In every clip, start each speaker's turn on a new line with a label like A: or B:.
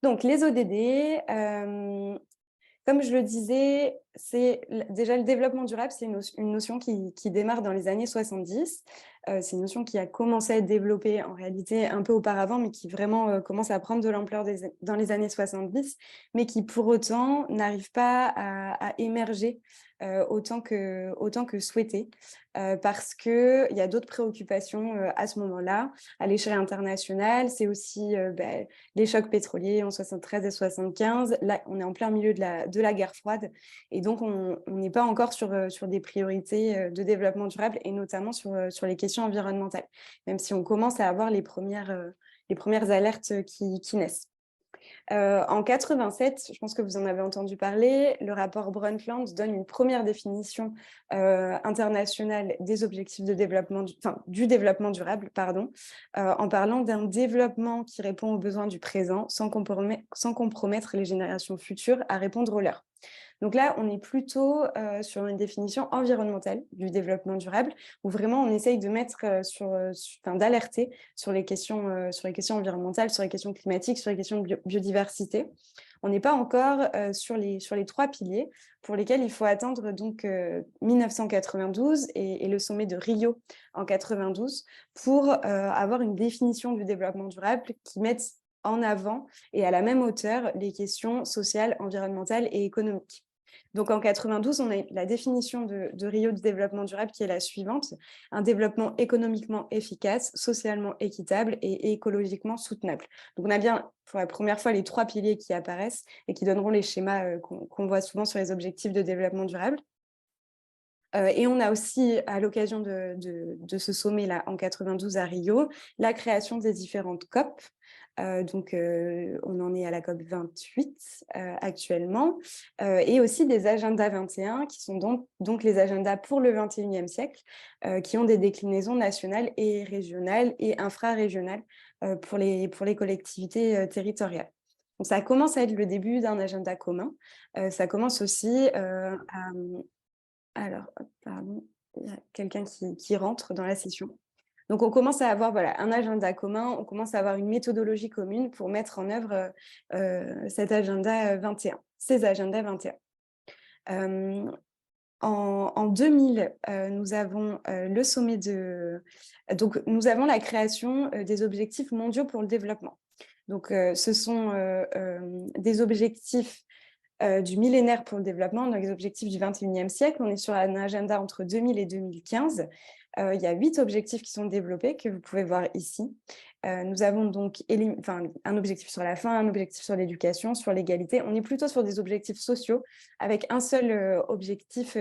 A: Donc, les ODD, comme je le disais, déjà le développement durable, c'est une notion qui démarre dans les années 70. C'est une notion qui a commencé à être développée en réalité un peu auparavant, mais qui vraiment commence à prendre de l'ampleur dans les années 70, mais qui pour autant n'arrive pas à émerger autant que souhaité, parce qu'il y a d'autres préoccupations à ce moment-là. À l'échelle internationale, c'est aussi les chocs pétroliers en 73 et 75. Là, on est en plein milieu de la guerre froide. Et donc, on n'est pas encore sur des priorités de développement durable et notamment sur les questions environnementales, même si on commence à avoir les premières alertes qui naissent. En 87, je pense que vous en avez entendu parler, le rapport Brundtland donne une première définition internationale des objectifs de développement, du développement durable, pardon, en parlant d'un développement qui répond aux besoins du présent sans compromettre les générations futures à répondre aux leurs. Donc là, on est plutôt sur une définition environnementale du développement durable, où vraiment on essaye de mettre d'alerter sur les questions environnementales, sur les questions climatiques, sur les questions de biodiversité. On n'est pas encore sur les trois piliers pour lesquels il faut attendre donc 1992 et le sommet de Rio en 92 pour avoir une définition du développement durable qui mette en avant et à la même hauteur les questions sociales, environnementales et économiques. Donc en 92, on a la définition de Rio du développement durable qui est la suivante: un développement économiquement efficace, socialement équitable et écologiquement soutenable. Donc on a bien pour la première fois les trois piliers qui apparaissent et qui donneront les schémas qu'on voit souvent sur les objectifs de développement durable. Et on a aussi, à l'occasion de ce sommet-là en 92 à Rio, la création des différentes COP. On en est à la COP 28 actuellement, et aussi des agendas 21 qui sont donc les agendas pour le 21e siècle, qui ont des déclinaisons nationales et régionales et infrarégionales pour les collectivités territoriales. Donc ça commence à être le début d'un agenda commun. Ça commence aussi alors, pardon, il y a quelqu'un qui rentre dans la session. Donc, on commence à avoir un agenda commun, on commence à avoir une méthodologie commune pour mettre en œuvre cet agenda 21, ces agendas 21. En 2000, nous avons le sommet Donc, nous avons la création des objectifs mondiaux pour le développement. Donc, ce sont des objectifs du millénaire pour le développement, dans les objectifs du 21e siècle. On est sur un agenda entre 2000 et 2015. Il y a 8 objectifs qui sont développés, que vous pouvez voir ici. Nous avons donc un objectif sur la faim, un objectif sur l'éducation, sur l'égalité. On est plutôt sur des objectifs sociaux, avec un seul objectif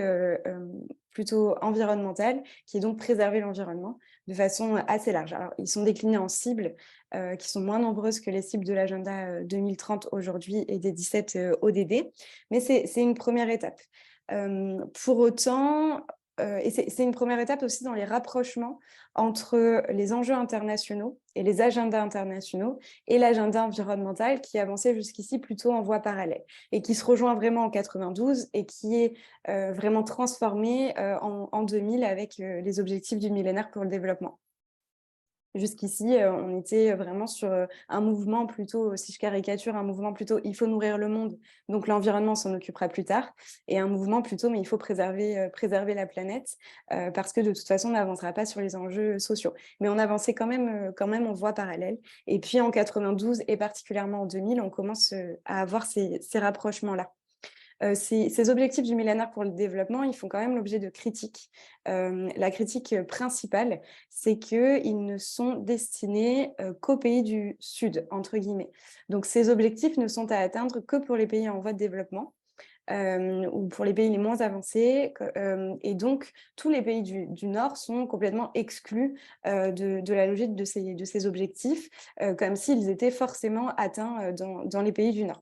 A: plutôt environnemental, qui est donc préserver l'environnement de façon assez large. Alors, ils sont déclinés en cibles qui sont moins nombreuses que les cibles de l'agenda 2030 aujourd'hui et des 17 ODD, mais c'est une première étape. Pour autant, et c'est une première étape aussi dans les rapprochements entre les enjeux internationaux et les agendas internationaux et l'agenda environnemental qui avançait jusqu'ici plutôt en voie parallèle et qui se rejoint vraiment en 92 et qui est vraiment transformé en 2000 avec les objectifs du millénaire pour le développement. Jusqu'ici, on était vraiment sur un mouvement plutôt, si je caricature, un mouvement plutôt il faut nourrir le monde, donc l'environnement s'en occupera plus tard, et un mouvement plutôt mais il faut préserver la planète parce que de toute façon on n'avancera pas sur les enjeux sociaux. Mais on avançait quand même en voie parallèle. Et puis en 92 et particulièrement en 2000, on commence à avoir ces rapprochements-là. Ces objectifs du millénaire pour le développement, ils font quand même l'objet de critiques. La critique principale, c'est qu'ils ne sont destinés qu'aux pays du Sud, entre guillemets. Donc, ces objectifs ne sont à atteindre que pour les pays en voie de développement. Ou pour les pays les moins avancés. Et donc, tous les pays du Nord sont complètement exclus de la logique de ces objectifs, comme s'ils étaient forcément atteints dans les pays du Nord.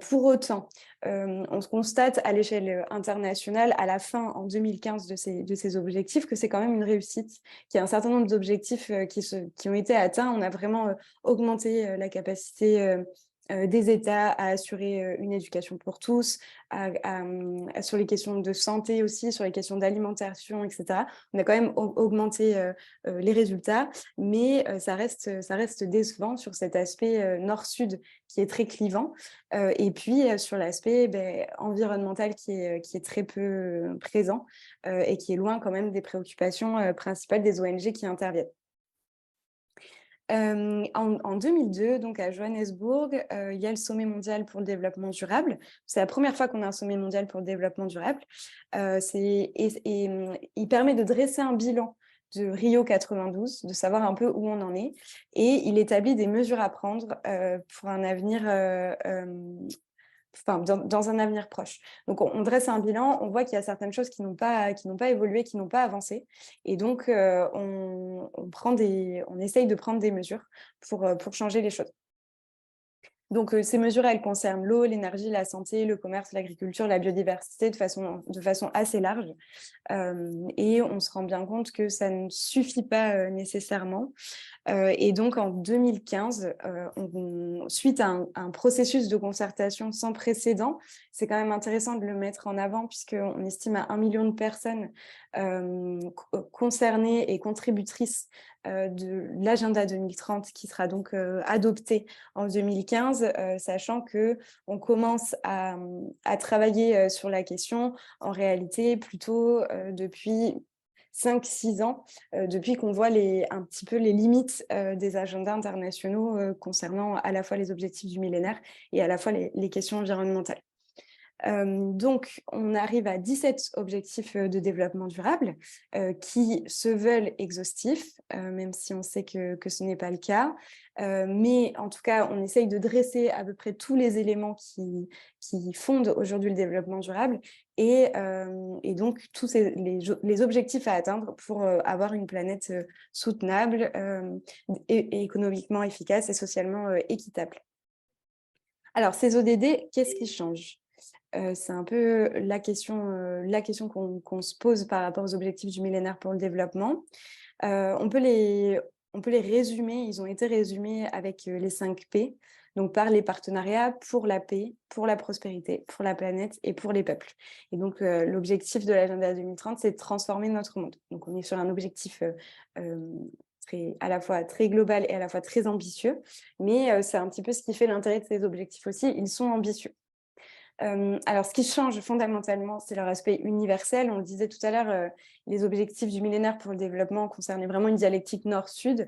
A: Pour autant, on se constate à l'échelle internationale, à la fin, en 2015, de ces objectifs, que c'est quand même une réussite, qu'il y a un certain nombre d'objectifs qui ont été atteints. On a vraiment augmenté la capacité des États à assurer une éducation pour tous, sur les questions de santé aussi, sur les questions d'alimentation, etc. On a quand même augmenté les résultats, mais ça reste décevant sur cet aspect nord-sud qui est très clivant, et puis sur l'aspect environnemental qui est très peu présent, et qui est loin quand même des préoccupations principales des ONG qui interviennent. En 2002, donc à Johannesburg, il y a le sommet mondial pour le développement durable. C'est la première fois qu'on a un sommet mondial pour le développement durable. Il permet de dresser un bilan de Rio 92, de savoir un peu où on en est, et il établit des mesures à prendre pour un avenir dans un avenir proche. Donc, on dresse un bilan, on voit qu'il y a certaines choses qui n'ont pas évolué, qui n'ont pas avancé. Et donc, on essaye de prendre des mesures pour changer les choses. Donc, ces mesures, elles concernent l'eau, l'énergie, la santé, le commerce, l'agriculture, la biodiversité de façon assez large. Et on se rend bien compte que ça ne suffit pas nécessairement. Et donc, en 2015, suite à un processus de concertation sans précédent, c'est quand même intéressant de le mettre en avant puisqu'on estime à 1 million de personnes concernées et contributrices de l'agenda 2030 qui sera donc adopté en 2015, sachant qu'on commence à travailler sur la question en réalité plutôt depuis 5-6 ans, depuis qu'on voit un petit peu les limites des agendas internationaux concernant à la fois les objectifs du millénaire et à la fois les questions environnementales. Donc, on arrive à 17 objectifs de développement durable qui se veulent exhaustifs, même si on sait que ce n'est pas le cas. Mais en tout cas, on essaye de dresser à peu près tous les éléments qui fondent aujourd'hui le développement durable et donc tous les objectifs à atteindre pour avoir une planète soutenable, et économiquement efficace et socialement équitable. Alors, ces ODD, qu'est-ce qui change ? C'est un peu la question qu'on se pose par rapport aux objectifs du millénaire pour le développement. On peut les résumer, ils ont été résumés avec les 5 P, donc par les partenariats pour la paix, pour la prospérité, pour la planète et pour les peuples. Et donc, l'objectif de l'agenda 2030, c'est de transformer notre monde. Donc, on est sur un objectif à la fois très global et à la fois très ambitieux, mais c'est un petit peu ce qui fait l'intérêt de ces objectifs aussi, ils sont ambitieux. Alors, ce qui change fondamentalement, c'est leur aspect universel. On le disait tout à l'heure, les objectifs du millénaire pour le développement concernaient vraiment une dialectique nord-sud,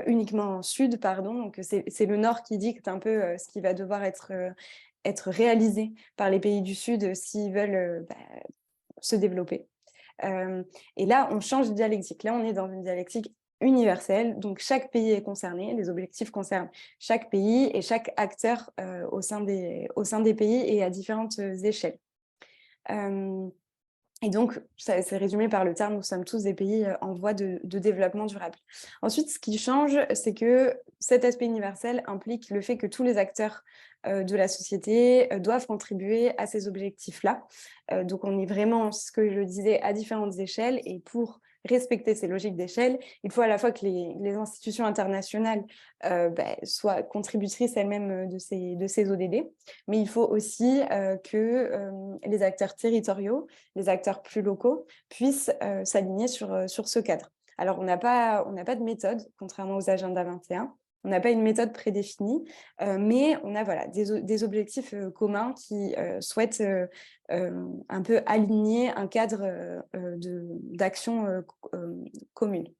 A: uniquement sud, pardon. Donc, c'est le nord qui dicte un peu ce qui va devoir être réalisé par les pays du sud s'ils veulent se développer. Et là, on change de dialectique. Là, on est dans une dialectique universelle, donc chaque pays est concerné, les objectifs concernent chaque pays et chaque acteur au sein des pays et à différentes échelles. Et donc, c'est résumé par le terme « nous sommes tous des pays en voie de développement durable ». Ensuite, ce qui change, c'est que cet aspect universel implique le fait que tous les acteurs de la société doivent contribuer à ces objectifs-là. Donc, on est vraiment, ce que je disais, à différentes échelles. Et pour respecter ces logiques d'échelle, il faut à la fois que les institutions internationales soient contributrices elles-mêmes de ces ODD, mais il faut aussi que les acteurs territoriaux, les acteurs plus locaux puissent s'aligner sur ce cadre. Alors, on n'a pas de méthode, contrairement aux agendas 21. On n'a pas une méthode prédéfinie, mais on a des objectifs communs qui souhaitent un peu aligner un cadre d'action commune.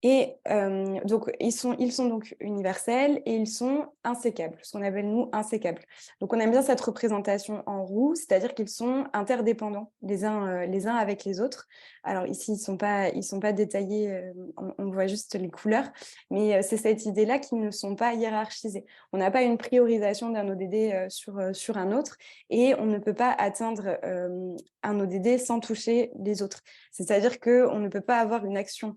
A: Et donc, ils sont donc universels et ils sont insécables, ce qu'on appelle, nous, insécables. Donc, on aime bien cette représentation en roue, c'est-à-dire qu'ils sont interdépendants les uns avec les autres. Alors ici, ils sont pas détaillés, on voit juste les couleurs, mais c'est cette idée-là qu'ils ne sont pas hiérarchisés. On n'a pas une priorisation d'un ODD sur un autre et on ne peut pas atteindre un ODD sans toucher les autres. C'est-à-dire qu'on ne peut pas avoir une action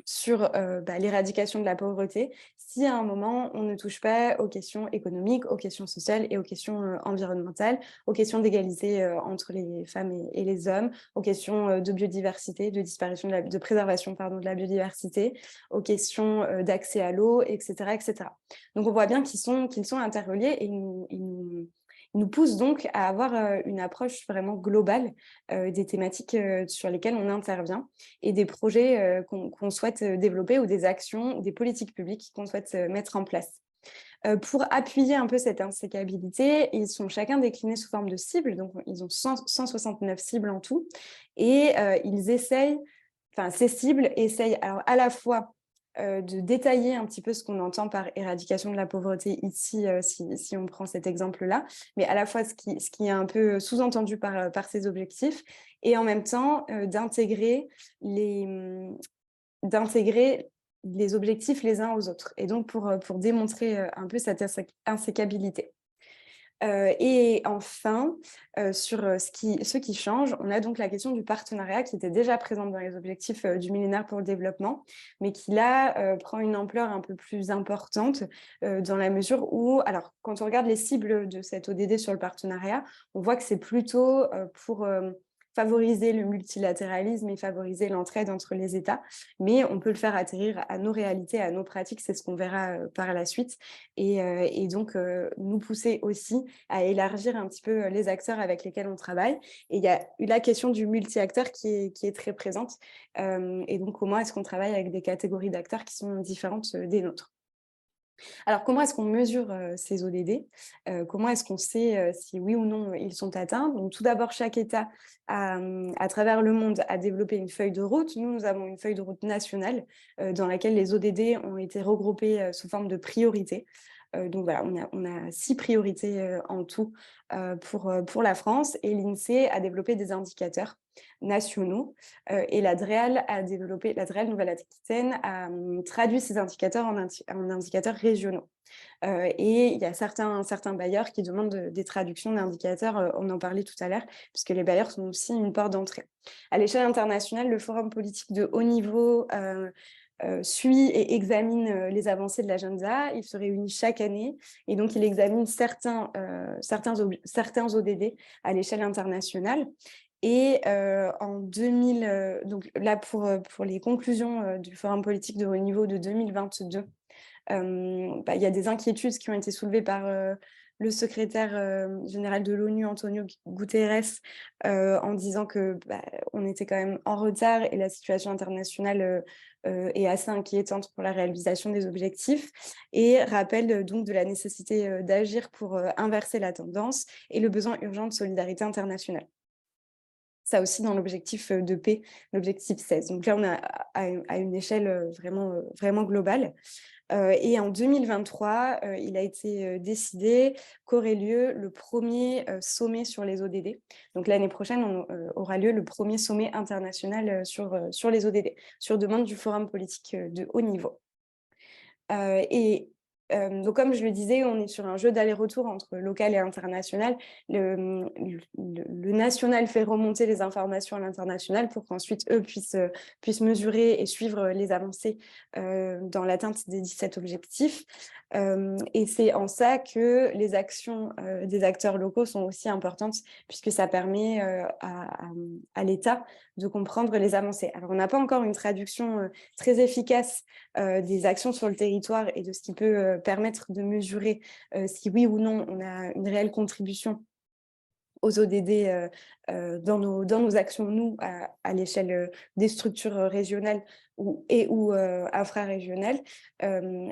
A: sur l'éradication de la pauvreté si à un moment on ne touche pas aux questions économiques, aux questions sociales et aux questions environnementales, aux questions d'égalité entre les femmes et les hommes, aux questions de biodiversité, de disparition de préservation de la biodiversité, aux questions d'accès à l'eau, etc., etc. Donc on voit bien qu'ils sont interreliés et ils nous poussent donc à avoir une approche vraiment globale des thématiques sur lesquelles on intervient et des projets qu'on souhaite développer ou des actions ou des politiques publiques qu'on souhaite mettre en place. Pour appuyer un peu cette insécabilité, ils sont chacun déclinés sous forme de cibles, donc ils ont 169 cibles en tout, et ils essayent, ces cibles essayent alors à la fois de détailler un petit peu ce qu'on entend par éradication de la pauvreté ici, si on prend cet exemple-là, mais à la fois ce qui est un peu sous-entendu par ces objectifs, et en même temps d'intégrer les objectifs les uns aux autres, et donc pour démontrer un peu cette insécabilité. Et enfin, sur ce qui change, on a donc la question du partenariat qui était déjà présente dans les objectifs du millénaire pour le développement, mais qui là prend une ampleur un peu plus importante dans la mesure où, alors quand on regarde les cibles de cette ODD sur le partenariat, on voit que c'est plutôt pour favoriser le multilatéralisme et favoriser l'entraide entre les États, mais on peut le faire atterrir à nos réalités, à nos pratiques, c'est ce qu'on verra par la suite, et donc nous pousser aussi à élargir un petit peu les acteurs avec lesquels on travaille. Et il y a eu la question du multi-acteur qui est très présente, et donc comment est-ce qu'on travaille avec des catégories d'acteurs qui sont différentes des nôtres. Alors, comment est-ce qu'on mesure ces ODD? Comment est-ce qu'on sait si oui ou non ils sont atteints? Donc, tout d'abord, chaque État, à travers le monde, a développé une feuille de route. Nous avons une feuille de route nationale dans laquelle les ODD ont été regroupés sous forme de priorités. Donc voilà, on a 6 priorités en tout pour la France, et l'INSEE a développé des indicateurs nationaux et la DREAL Nouvelle-Aquitaine a traduit ces indicateurs en indicateurs régionaux. Et il y a certains bailleurs qui demandent des traductions d'indicateurs, on en parlait tout à l'heure, puisque les bailleurs sont aussi une porte d'entrée. À l'échelle internationale, le Forum politique de haut niveau suit et examine les avancées de l'agenda. Il se réunit chaque année et donc il examine certains ODD à l'échelle internationale. Et en 2000, donc là pour les conclusions du Forum politique de haut niveau de 2022, il y a des inquiétudes qui ont été soulevées par le secrétaire général de l'ONU, Antonio Guterres, en disant que on était quand même en retard et la situation internationale est assez inquiétante pour la réalisation des objectifs, et rappelle donc de la nécessité d'agir pour inverser la tendance et le besoin urgent de solidarité internationale. Ça aussi dans l'objectif de paix, l'objectif 16. Donc là, on est à une échelle vraiment globale. Et en 2023, il a été décidé qu'aurait lieu le premier sommet sur les ODD. Donc l'année prochaine, aura lieu le premier sommet international sur les ODD, sur demande du Forum politique de haut niveau. Donc, comme je le disais, on est sur un jeu d'aller-retour entre local et international. Le national fait remonter les informations à l'international pour qu'ensuite eux puissent mesurer et suivre les avancées dans l'atteinte des 17 objectifs. Et c'est en ça que les actions des acteurs locaux sont aussi importantes, puisque ça permet à l'État de comprendre les avancées. Alors, on n'a pas encore une traduction très efficace des actions sur le territoire et de ce qui peut permettre de mesurer si oui ou non on a une réelle contribution aux ODD dans nos actions, nous, à l'échelle des structures régionales ou infrarégionales.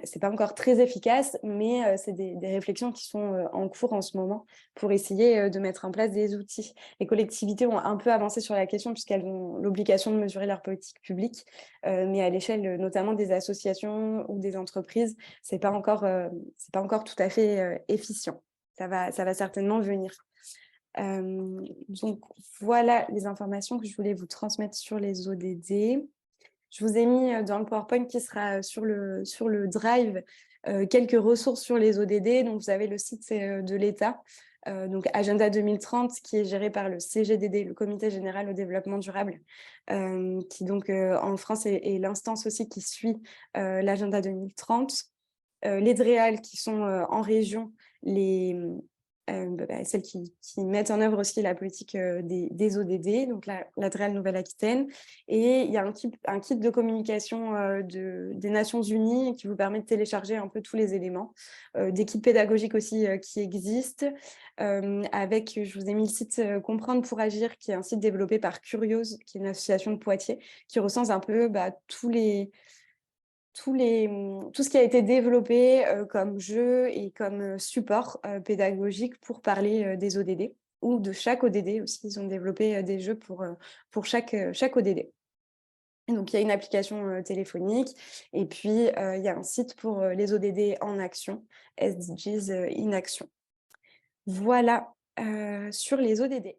A: C'est pas encore très efficace, mais c'est des réflexions qui sont en cours en ce moment pour essayer de mettre en place des outils. Les collectivités ont un peu avancé sur la question puisqu'elles ont l'obligation de mesurer leur politique publique, mais à l'échelle notamment des associations ou des entreprises, c'est pas encore tout à fait efficient. Ça va certainement venir. Donc voilà les informations que je voulais vous transmettre sur les ODD. Je vous ai mis dans le PowerPoint qui sera sur le Drive quelques ressources sur les ODD. Donc vous avez le site de l'État donc Agenda 2030, qui est géré par le CGDD, le Comité général au développement durable, qui donc en France est l'instance aussi qui suit l'Agenda 2030. Les DREAL qui sont en région, celles qui mettent en œuvre aussi la politique des ODD, donc la DREAL Nouvelle-Aquitaine. Et il y a un kit de communication des Nations Unies qui vous permet de télécharger un peu tous les éléments. Des kits pédagogiques aussi qui existent. Avec, je vous ai mis le site Comprendre pour agir, qui est un site développé par Curiose, qui est une association de Poitiers, qui recense un peu tout ce qui a été développé comme jeu et comme support pédagogique pour parler des ODD ou de chaque ODD aussi. Ils ont développé des jeux pour chaque ODD. Et donc, il y a une application téléphonique et puis il y a un site pour les ODD en action, SDGs in action. Voilà sur les ODD.